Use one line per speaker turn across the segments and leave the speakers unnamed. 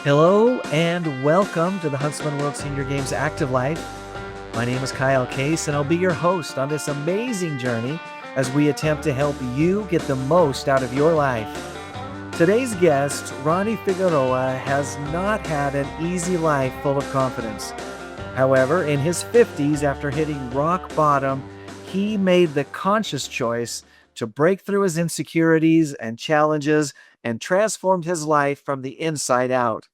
Hello and welcome to the Huntsman World Senior Games Active Life. My name is Kyle Case, and I'll be your host on this amazing journey as we attempt to help you get the most out of your life. Today's guest, Ronnie Figueroa, has not had an easy life full of confidence. However, in his 50s, after hitting rock bottom, he made the conscious choice to break through his insecurities and challenges and transformed his life from the inside out.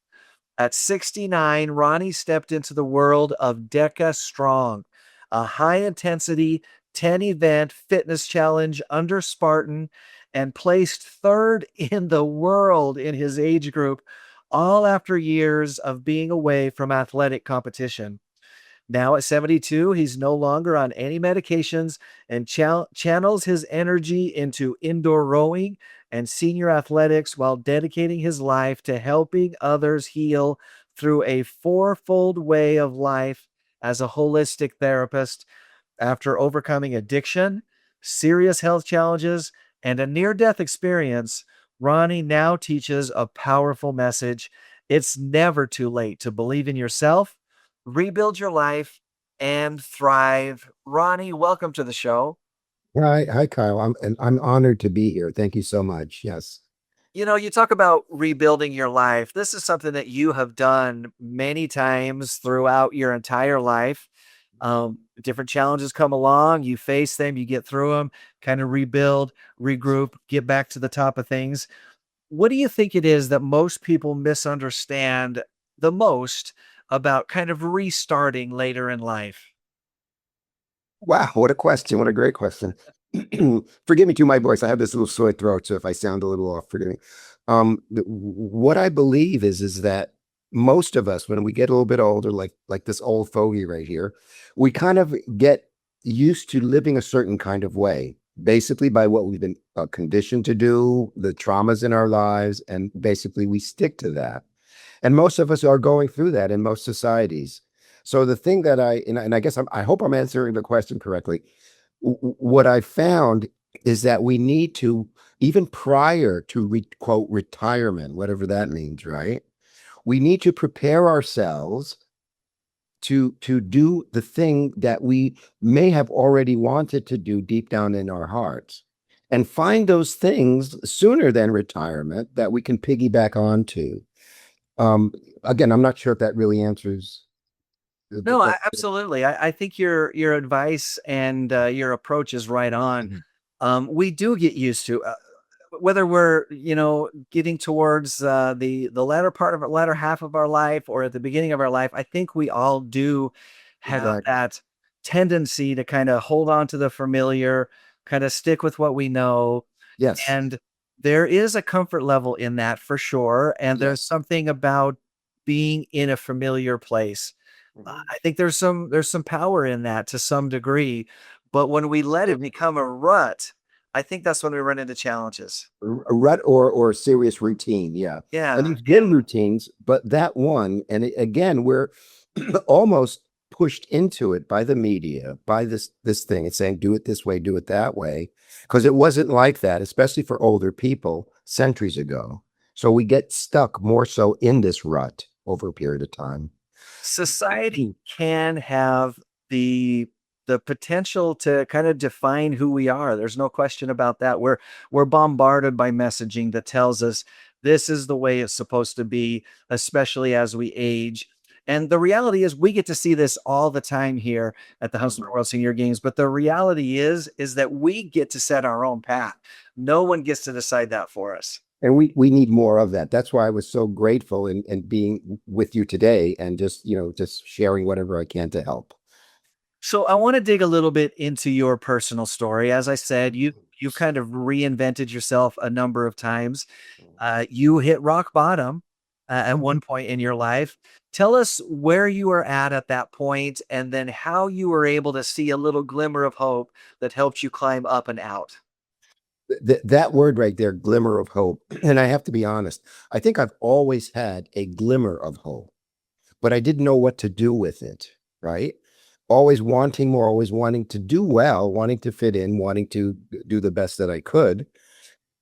At 69, Ronnie stepped into the world of DEKA Strong, a high-intensity 10-event fitness challenge under Spartan, and placed third in the world in his age group, all after years of being away from athletic competition. Now at 72, he's no longer on any medications and channels his energy into indoor rowing and senior athletics while dedicating his life to helping others heal through a fourfold way of life as a holistic therapist. After overcoming addiction, serious health challenges, and a near death experience, Ronnie now teaches a powerful message. It's never too late to believe in yourself, rebuild your life, and thrive. Ronnie, welcome to the show.
Hi, Kyle. I'm honored to be here. Thank you so much. Yes.
You know, you talk about rebuilding your life. This is something that you have done many times throughout your entire life. Different challenges come along, you face them, you get through them, kind of rebuild, regroup, get back to the top of things. What do you think it is that most people misunderstand the most about kind of restarting later in life?
Wow, what a question. What a great question. Forgive me too, my voice. I have this little sore throat, so if I sound a little off, forgive me. What I believe is that most of us, when we get a little bit older, like this old fogey right here, we kind of get used to living a certain kind of way, basically by what we've been conditioned to do, the traumas in our lives, and basically we stick to that. And most of us are going through that in most societies. So the thing that and I guess I hope I'm answering the question correctly. What I found is that we need to, even prior to quote retirement, whatever that means, right? We need to prepare ourselves to do the thing that we may have already wanted to do deep down in our hearts, and find those things sooner than retirement that we can piggyback onto. Um, Again, I'm not sure if that really answers
No,
the
absolutely. I think your advice and your approach is right on.
Mhm.
We do get used to whether we're getting towards the latter part of our latter half of our life or at the beginning of our life. I think we all do have
Exactly.
that tendency to kind of hold on to the familiar, kind of stick with what we know,
Yes.
and there is a comfort level in that for sure. And there's
Yes.
something about being in a familiar place.
Mhm.
I think there's some power in that to some degree, but when we let it become a rut, I think that's when we run into challenges.
A rut or a serious routine. Yeah. And
Yeah.
these good routines, but that one, and again, we're almost pushed into it by the media, by this thing. It's saying, do it this way, do it that way. Because it wasn't like that, especially for older people centuries ago. So we get stuck more so in this rut over a period of time.
Society can have the the potential to kind of define who we are. There's no question about that. We're bombarded by messaging that tells us this is the way it's supposed to be, especially as we age. And the reality is we get to see this all the time here at the Huntsman World Senior Games. But the reality is that we get to set our own path. No one gets to decide that for us.
And we need more of that. That's why I was so grateful and being with you today and just, just sharing whatever I can to help.
So I want to dig a little bit into your personal story. As I said, you've kind of reinvented yourself a number of times. You hit rock bottom at one point in your life. Tell us where you were at that point, and then how you were able to see a little glimmer of hope that helped you climb up and out.
That word right there, glimmer of hope. And I have to be honest, I think I've always had a glimmer of hope, but I didn't know what to do with it, right? Always wanting more, always wanting to do well, wanting to fit in, wanting to do the best that I could.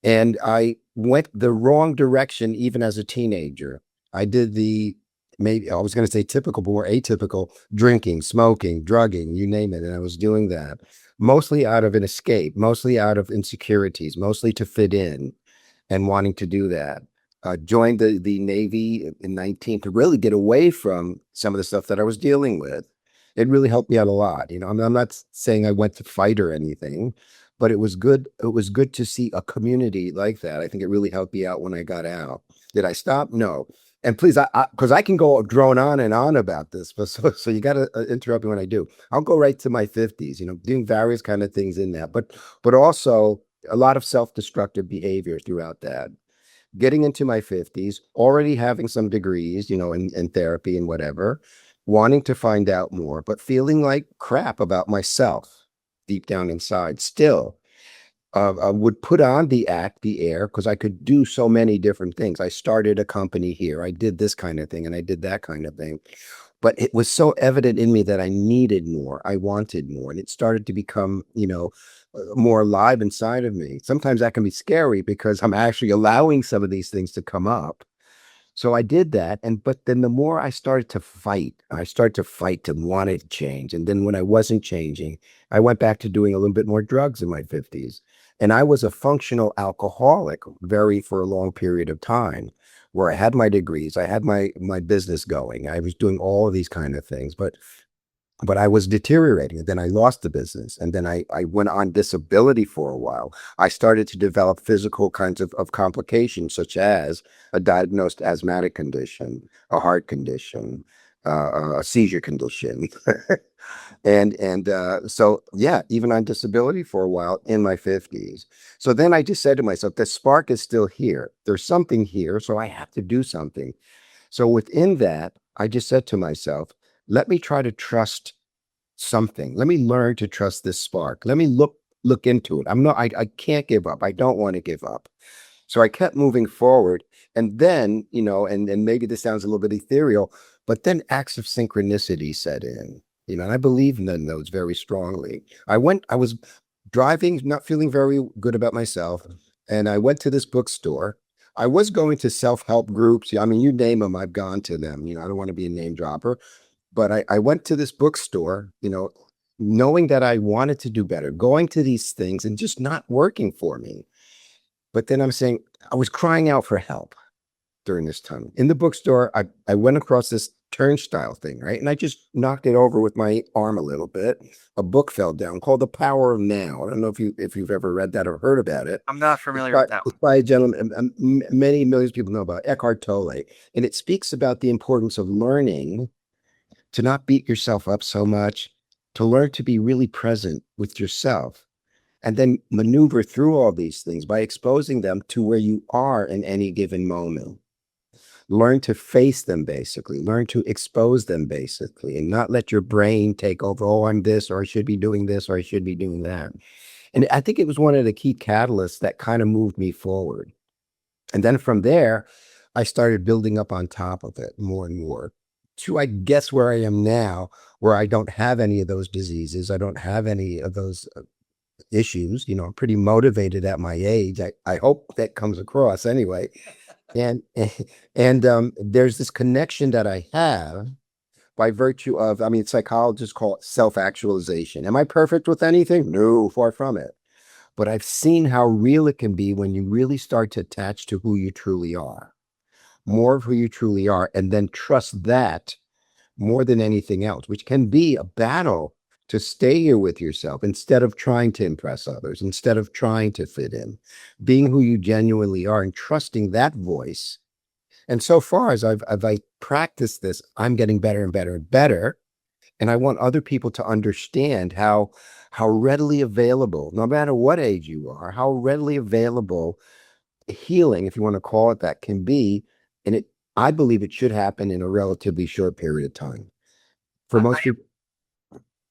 And I went the wrong direction even as a teenager. I did the, maybe I was going to say typical, but more atypical, drinking, smoking, drugging, you name it. And I was doing that mostly out of an escape, mostly out of insecurities, mostly to fit in and wanting to do that. Joined the Navy in 19 to really get away from some of the stuff that I was dealing with. It really helped me out a lot. I'm not saying I went to fight or anything, but it was good. It was good to see a community like that. I think it really helped me out when I got out. Did I stop? No. And please, because I can go drone on and on about this, but so you got to interrupt me when I do. I'll go right to my 50s, doing various kind of things in that, but also a lot of self-destructive behavior throughout that. Getting into my 50s, already having some degrees, in therapy and whatever, wanting to find out more, but feeling like crap about myself deep down inside still. I would put on the act, the air, because I could do so many different things. I started a company here. I did this kind of thing and I did that kind of thing. But it was so evident in me that I needed more. I wanted more. And it started to become, more alive inside of me. Sometimes that can be scary because I'm actually allowing some of these things to come up. So I did that. But then the more I started to fight to want it to change. And then when I wasn't changing, I went back to doing a little bit more drugs in my 50s. And I was a functional alcoholic for a long period of time where I had my degrees, I had my business going. I was doing all of these kind of things, but I was deteriorating. And then I lost the business. And then I went on disability for a while. I started to develop physical kinds of complications, such as a diagnosed asthmatic condition, a heart condition, a seizure condition. So yeah, even on disability for a while in my 50s. So then I just said to myself, the spark is still here. There's something here, so I have to do something. So within that, I just said to myself, let me try to trust something. Let me learn to trust this spark. Let me look into it. I can't give up. I don't want to give up. So I kept moving forward. And then, and maybe this sounds a little bit ethereal, but then acts of synchronicity set in, and I believe in those very strongly. I was driving, not feeling very good about myself. And I went to this bookstore. I was going to self-help groups. I mean, you name them, I've gone to them. I don't want to be a name dropper, but I went to this bookstore, knowing that I wanted to do better, going to these things and just not working for me. But then I'm saying, I was crying out for help during this time. In the bookstore, I went across this turnstile thing, right? And I just knocked it over with my arm a little bit. A book fell down called The Power of Now. I don't know if you've ever read that or heard about it.
I'm not familiar with that
It's
one.
by a gentleman, many millions of people know about Eckhart Tolle. And it speaks about the importance of learning to not beat yourself up so much, to learn to be really present with yourself, and then maneuver through all these things by exposing them to where you are in any given moment. Learn to face them, basically. Learn to expose them, basically, and not let your brain take over. Oh, I'm this, or I should be doing this, or I should be doing that. And I think it was one of the key catalysts that kind of moved me forward. And then from there, I started building up on top of it more and more to, I guess, where I am now, where I don't have any of those diseases. I don't have any of those issues. I'm pretty motivated at my age. I hope that comes across anyway. And there's this connection that I have by virtue of, I mean, psychologists call it self-actualization. Am I perfect with anything? No, far from it. But I've seen how real it can be when you really start to attach to who you truly are, more of who you truly are, and then trust that more than anything else, which can be a battle to stay here with yourself instead of trying to impress others, instead of trying to fit in, being who you genuinely are and trusting that voice. And so far as I've practiced this, I'm getting better and better and better. And I want other people to understand how readily available, no matter what age you are, how readily available healing, if you want to call it that, can be. And I believe it should happen in a relatively short period of time. For most people,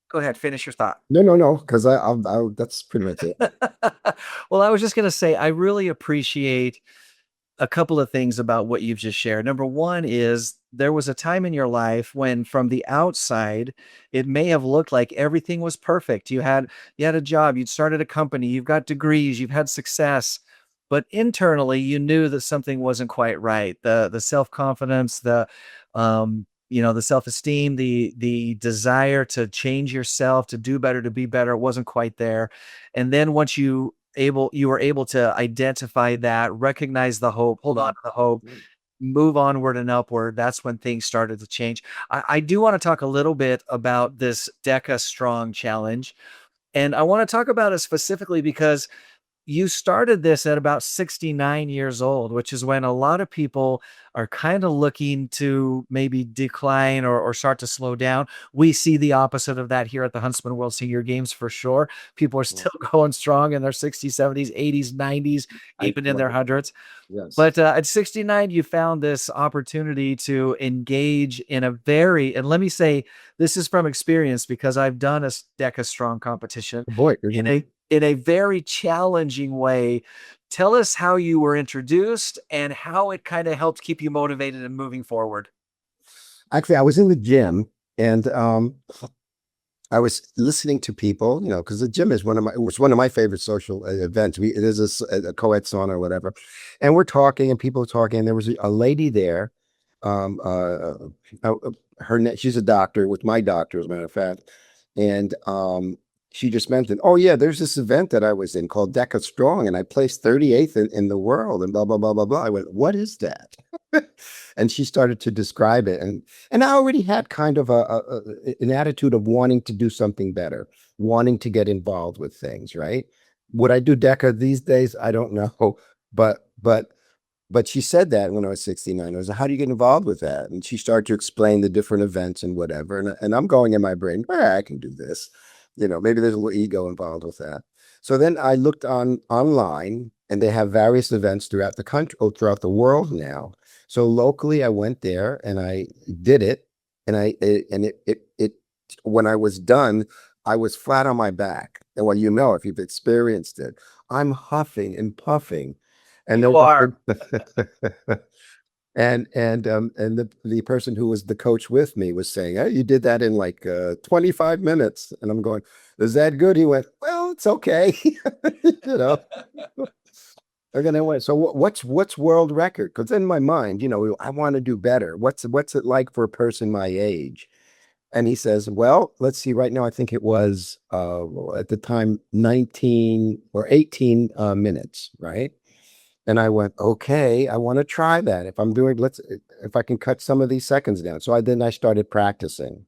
Go ahead, finish your thought.
no, because that's pretty much it.
Well, I was just going to say, I really appreciate a couple of things about what you've just shared. Number one is there was a time in your life when from the outside, it may have looked like everything was perfect. You had a job, you'd started a company, you've got degrees, you've had success. but internally you knew that something wasn't quite right. The self-confidence, the self-esteem, the desire to change yourself, to do better, to be better, wasn't quite there. And then once you were able to identify that, recognize the hope, hold on to the hope, move onward and upward, that's when things started to change. I do want to talk a little bit about this DEKA Strong Challenge. And I want to talk about it specifically because you started this at about 69 years old, which is when a lot of people are kind of looking to maybe decline or start to slow down. We see the opposite of that here at the Huntsman World Senior Games for sure. People are
Well,
still going strong in their 60s, 70s, 80s, 90s,
I
even in
love
their
it.
hundreds.
Yes.
But at 69, you found this opportunity to engage in a and let me say, this is from experience because I've done a DECA Strong competition
Boy,
in a very challenging way. Tell us how you were introduced and how it kind of helped keep you motivated and moving forward.
actually, I was in the gym and I was listening to people, because the gym is it was one of my favorite social events. It is a co-ed sauna or whatever, and we're talking and people are talking. And there was a lady there. Um, uh, she's a doctor with my doctor, as a matter of fact, and she just mentioned, oh yeah, there's this event that I was in called DEKA Strong, and I placed 38th in the world, and blah blah blah blah blah. I went, what is that? And she started to describe it, and I already had kind of an attitude of wanting to do something better, wanting to get involved with things, right? Would I do DECA these days? I don't know. But she said that when I was 69. I was like, how do you get involved with that? And she started to explain the different events and whatever. And I'm going in my brain, I can do this. Maybe there's a little ego involved with that. So then I looked online and they have various events throughout the country, or throughout the world now. So locally, I went there and I did it. And when I was done, I was flat on my back. And well, if you've experienced it, I'm huffing and puffing. And
You are.
and the person who was the coach with me was saying, hey, you did that in like 25 minutes. And I'm going, is that good? He went, well, it's okay. you know. They're gonna win. So what's world record? Because in my mind, I want to do better. What's it like for a person my age? And he says, well, let's see. Right now, I think it was at the time 19 or 18 minutes, right? And I went, okay, I want to try that. If I can cut some of these seconds down. So then I started practicing.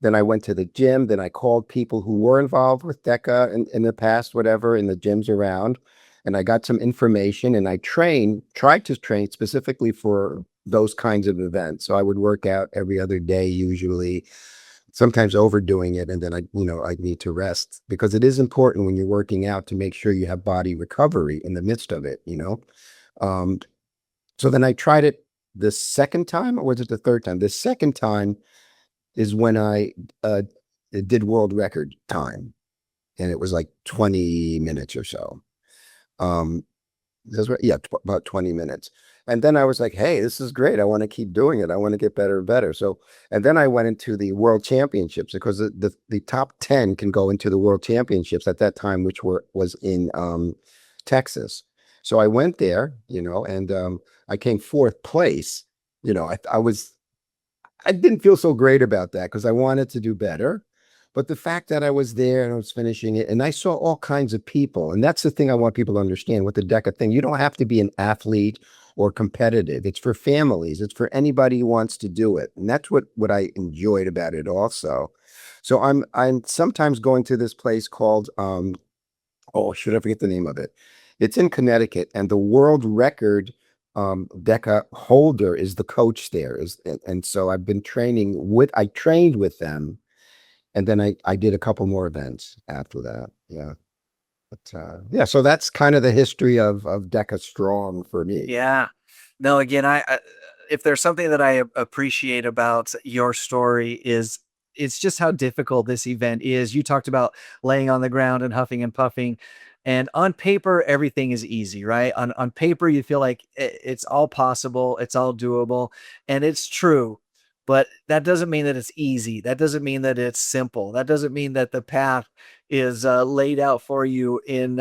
Then I went to the gym. Then I called people who were involved with DECA in the past, whatever, in the gyms around. And I got some information and I tried to train specifically for those kinds of events. So I would work out every other day, usually, sometimes overdoing it. And then I need to rest because it is important when you're working out to make sure you have body recovery in the midst of it. Um, so then I tried it the second time, or was it the third time? The second time is when I did world record time, and it was like 20 minutes or so. Um, that's right, yeah, about 20 minutes. And then I was like, hey, this is great. I want to keep doing it. I want to get better and better. So, and then I went into the world championships because the top 10 can go into the world championships at that time, which was in Texas. So I went there, and I came fourth place. I didn't feel so great about that because I wanted to do better. But the fact that I was there and I was finishing it, and I saw all kinds of people, and that's the thing I want people to understand with the DECA thing. You don't have to be an athlete or competitive. It's for families. It's for anybody who wants to do it, and that's what I enjoyed about it also. So I'm sometimes going to this place called should I forget the name of it? It's in Connecticut, and the world record DECA holder is the coach there. And so I trained with them, and then I did a couple more events after that. Yeah. But yeah, so that's kind of the history of DECA Strong for me.
Yeah. No, again, if there's something that I appreciate about your story is it's just how difficult this event is. You talked about laying on the ground and huffing and puffing. And on paper, everything is easy, right? On paper, you feel like it's all possible, it's all doable, and it's true. But that doesn't mean that it's easy. That doesn't mean that it's simple. That doesn't mean that the path is laid out for you in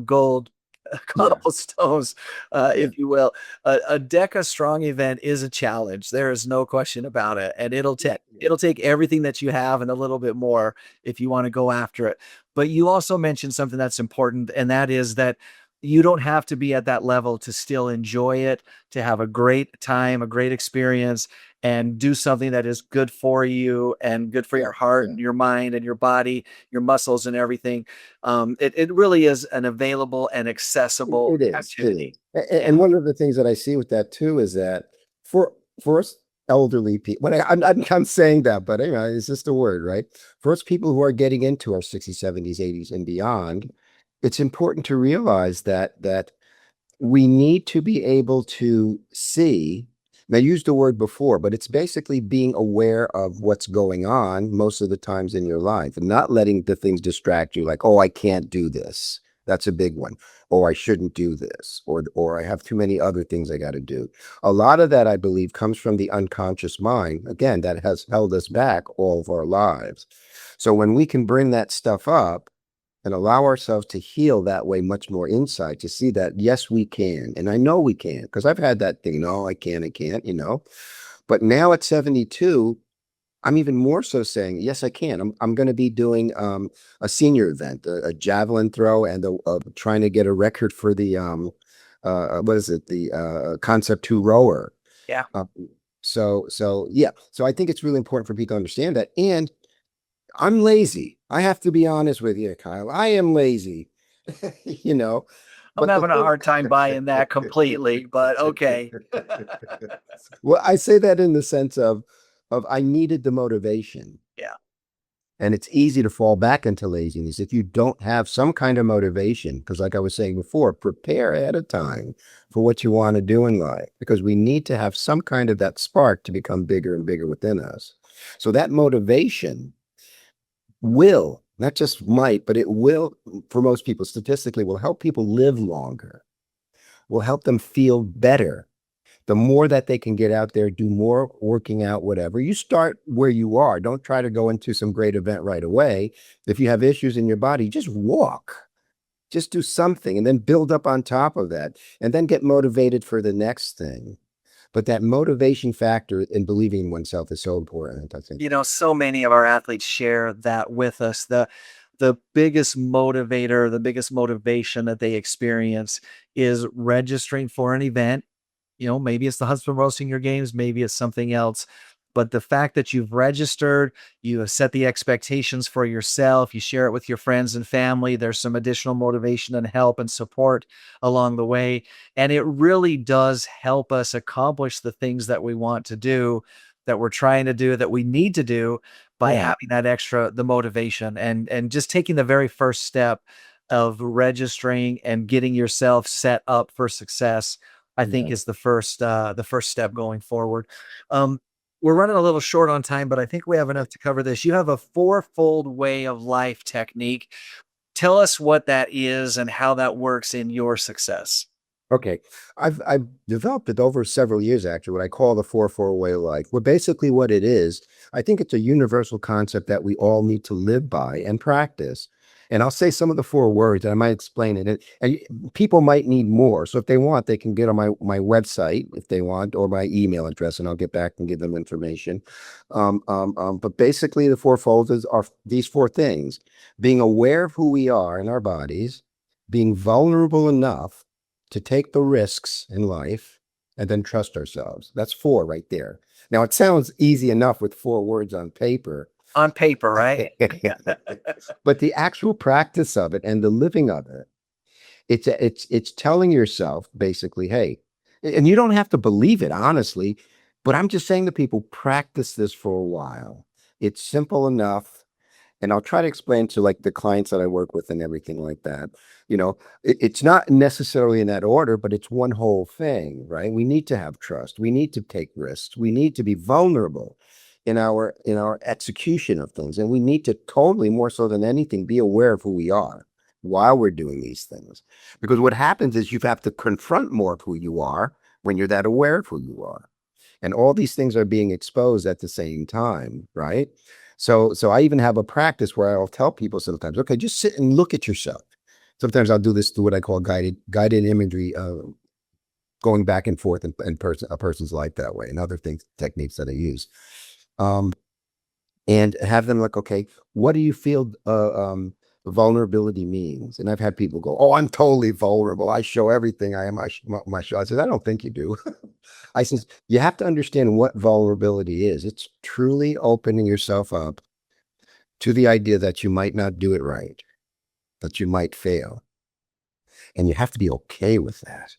gold
Yeah.
cobblestones,
Yeah.
if you will. A DEKA Strong event is a challenge. There is no question about it, and
Yeah.
it'll take everything that you have and a little bit more if you want to go after it. But you also mentioned something that's important, and that is that you don't have to be at that level to still enjoy it, to have a great time, a great experience, and do something that is good for you and good for
Yeah.
your heart
Yeah.
and your mind and your body, your muscles and everything. It really is an available and accessible
It is. It
activity.
is.
Yeah.
And one of the things that I see with that too is that for us elderly people, when I'm saying that, but anyway, it's just a word, right? For us people who are getting into our 60s, 70s, 80s, and beyond, it's important to realize that we need to be able to see. And I used the word before, but it's basically being aware of what's going on most of the times in your life and not letting the things distract you, like, oh, I can't do this. That's a big one. Or I shouldn't do this, or I have too many other things I got to do. A lot of that, I believe, comes from the unconscious mind, again, that has held us back all of our lives. So when we can bring that stuff up and allow ourselves to heal that way much more inside to see that yes we can, and I know we can, because I've had that thing, no I can't, but now at 72 I'm even more so saying yes I can. I'm going to be doing a senior event, a javelin throw, and trying to get a record for the what is it, the concept 2 rower.
Yeah.
uh, so yeah, so I think it's really important for people to understand that. And I'm lazy. I have to be honest with you, Kyle. I am lazy, you know,
I'm
but the
having a
thing,
hard time buying that completely, but okay.
well, I say that in the sense of I needed the motivation.
Yeah.
And it's easy to fall back into laziness if you don't have some kind of motivation. Because, like I was saying before, prepare ahead of time for what you want to do in life, because we need to have some kind of that spark to become bigger and bigger within us. So, that motivation will, not just might, but it will, for most people, statistically, will help people live longer, will help them feel better. The more that they can get out there, do more working out, whatever. You start where you are. Don't try to go into some great event right away. If you have issues in your body, just walk. Just do something and then build up on top of that and then get motivated for the next thing. But that motivation factor in believing in oneself is so important, I think.
So many of our athletes share that with us. The biggest motivator, the biggest motivation that they experience is registering for an event. Maybe it's the Huntsman World Senior Games, maybe it's something else. But the fact that you've registered, you have set the expectations for yourself, you share it with your friends and family, there's some additional motivation and help and support along the way. And it really does help us accomplish the things that we want to do, that we're trying to do, that we need to do by
Yeah.
having that extra, the motivation and just taking the very first step of registering and getting yourself set up for success. I think
Yeah.
is the first step going forward. Um, we're running a little short on time, but I think we have enough to cover this. You have a fourfold way of life technique. Tell us what that is and how that works in your success.
Okay. I've developed it over several years, actually, what I call the 4-4 way of life. Where basically what it is, I think it's a universal concept that we all need to live by and practice. And I'll say some of the 4 words and I might explain it. And people might need more. So if they want, they can get on my website if they want, or my email address, and I'll get back and give them information. But basically the 4 folds are these 4 things: being aware of who we are in our bodies, being vulnerable enough to take the risks in life, and then trust ourselves. That's 4 right there. Now, it sounds easy enough with 4 words on paper,
On paper, right?
but the actual practice of it and the living of it, it's telling yourself basically, hey, and you don't have to believe it, honestly, but I'm just saying to people, practice this for a while. It's simple enough. And I'll try to explain to like the clients that I work with and everything like that. It's not necessarily in that order, but it's one whole thing, right? We need to have trust. We need to take risks. We need to be vulnerable in our execution of things. And we need to totally, more so than anything, be aware of who we are while we're doing these things. Because what happens is you have to confront more of who you are when you're that aware of who you are. And all these things are being exposed at the same time, right? So I even have a practice where I'll tell people sometimes, okay, just sit and look at yourself. sometimes I'll do this through what I call guided imagery, going back and forth in a person's life that way, and other things, techniques that I use. And have them like, okay, what do you feel vulnerability means? And I've had people go, oh, I'm totally vulnerable. I show everything I am. My show. I said, I don't think you do. I says, you have to understand what vulnerability is. It's truly opening yourself up to the idea that you might not do it right, that you might fail. And you have to be okay with that.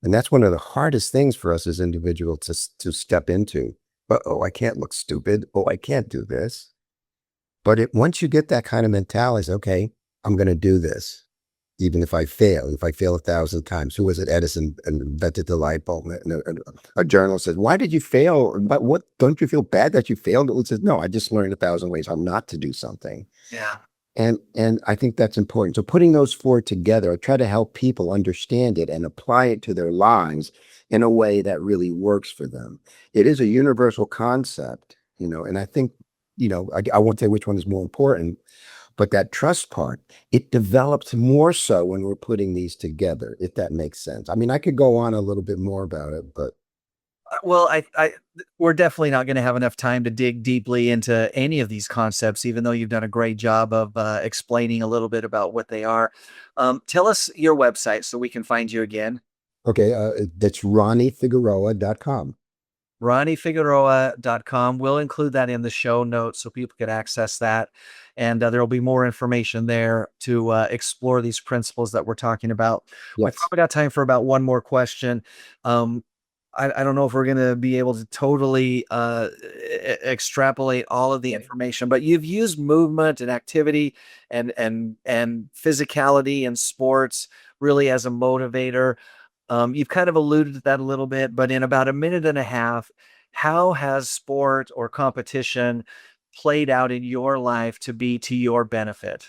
And that's one of the hardest things for us as individuals to step into. But, oh, I can't look stupid. Oh, I can't do this. But once you get that kind of mentality, okay, I'm going to do this. Even if I fail 1,000 times. Who was it? Edison invented the light bulb. And a journalist said, why did you fail? But what, don't you feel bad that you failed? It says, no, I just learned 1,000 ways how not to do something.
Yeah.
And I think that's important. So putting those four together, I try to help people understand it and apply it to their lives in a way that really works for them. It is a universal concept, and I think, I won't say which one is more important, but that trust part, it develops more so when we're putting these together, if that makes sense. I mean, I could go on a little bit more about it, but
Well, we're definitely not going to have enough time to dig deeply into any of these concepts, even though you've done a great job of explaining a little bit about what they are. Tell us your website so we can find you again.
okay, that's RonnieFigueroa.com.
RonnieFigueroa.com. We'll include that in the show notes so people can access that. And there will be more information there to explore these principles that we're talking about. We've
Yes.
probably got time for about one more question. Um, I don't know if we're going to be able to totally extrapolate all of the information, but you've used movement and activity and physicality and sports really as a motivator. You've kind of alluded to that a little bit, but in about a minute and a half, how has sport or competition played out in your life to be to your benefit?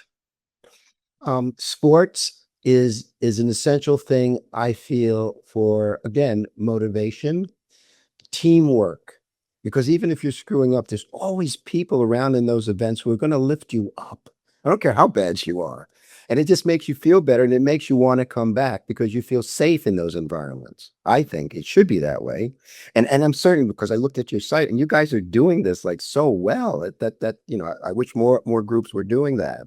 Sports is an essential thing, I feel, for, again, motivation, teamwork, because even if you're screwing up, there's always people around in those events who are going to lift you up. I don't care how bad you are. And it just makes you feel better, and it makes you want to come back because you feel safe in those environments. I think it should be that way. And I'm certain, because I looked at your site and you guys are doing this like so well I wish more groups were doing that.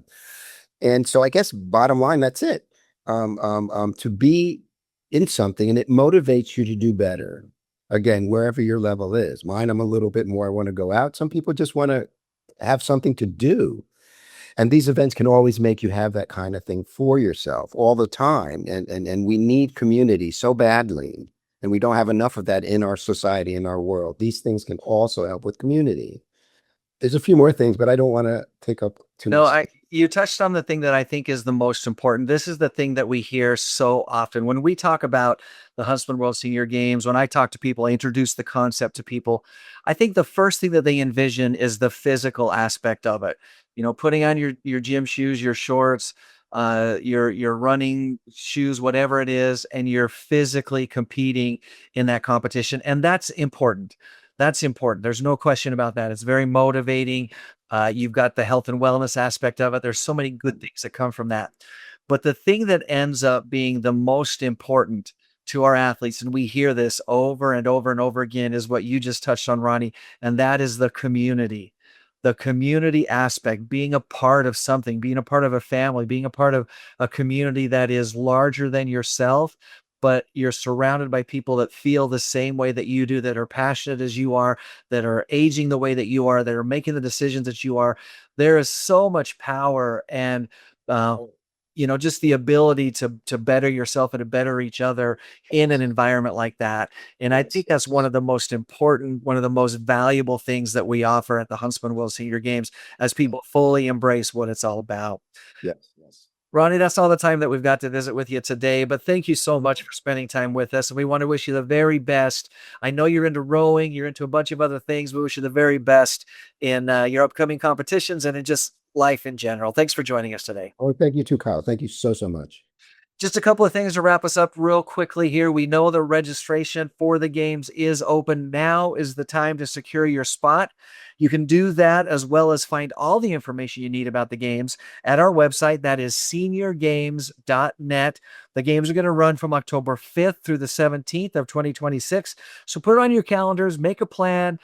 And so I guess bottom line, that's it. To be in something, and it motivates you to do better. Again, wherever your level is. Mine, I'm a little bit more, I want to go out. Some people just want to have something to do. And these events can always make you have that kind of thing for yourself all the time. And we need community so badly. And we don't have enough of that in our society, in our world. These things can also help with community. There's a few more things, but I don't want to take up too
No,
much.
you touched on the thing that I think is the most important. This is the thing that we hear so often when we talk about the Huntsman World Senior Games. When I talk to people, I introduce the concept to people. I think the first thing that they envision is the physical aspect of it. Putting on your gym shoes, your shorts, your running shoes, whatever it is, and you're physically competing in that competition, and that's important. That's important. There's no question about that. It's very motivating. You've got the health and wellness aspect of it. There's so many good things that come from that. But the thing that ends up being the most important to our athletes, and we hear this over and over and over again, is what you just touched on, Ronnie, and that is the community. The community aspect, being a part of something, being a part of a family, being a part of a community that is larger than yourself, but you're surrounded by people that feel the same way that you do, that are passionate as you are, that are aging the way that you are, that are making the decisions that you are. There is so much power and just the ability to better yourself and to better each other in an environment like that. And I think that's one of the most important, one of the most valuable things that we offer at the Huntsman World Senior Games as people fully embrace what it's all about.
Yes, yes.
Ronnie, that's all the time that we've got to visit with you today, but thank you so much for spending time with us. And we want to wish you the very best. I know you're into rowing, you're into a bunch of other things. We wish you the very best in your upcoming competitions and in just life in general. Thanks for joining us today.
Oh, thank you too, Kyle. Thank you so much.
Just a couple of things to wrap us up real quickly here. We know the registration for the games is open. Now is the time to secure your spot. You can do that as well as find all the information you need about the games at our website. That is seniorgames.net. The games are going to run from October 5th through the 17th of 2026. So put it on your calendars, make a plan.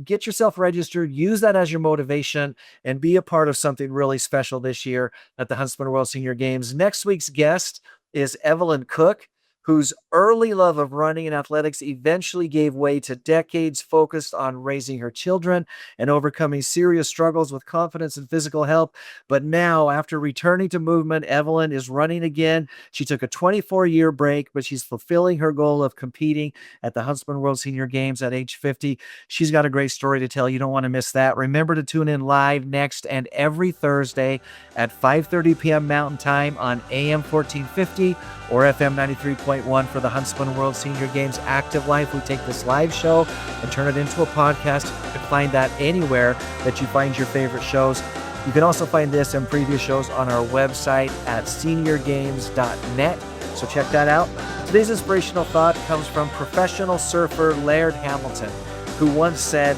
Get yourself registered, use that as your motivation, and be a part of something really special this year at the Huntsman World Senior Games. Next week's guest is Evelyn Cook, whose early love of running and athletics eventually gave way to decades focused on raising her children and overcoming serious struggles with confidence and physical health. But now, after returning to movement, Evelyn is running again. She took a 24-year break, but she's fulfilling her goal of competing at the Huntsman World Senior Games at age 50. She's got a great story to tell. You don't want to miss that. Remember to tune in live next and every Thursday at 5:30 p.m. Mountain Time on AM 1450 or FM 93.1 for the Huntsman World Senior Games Active Life. We take this live show and turn it into a podcast. You can find that anywhere that you find your favorite shows. You can also find this and previous shows on our website at seniorgames.net. So check that out. Today's inspirational thought comes from professional surfer Laird Hamilton, who once said,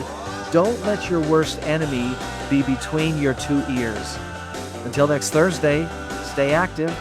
"Don't let your worst enemy be between your two ears." Until next Thursday, stay active.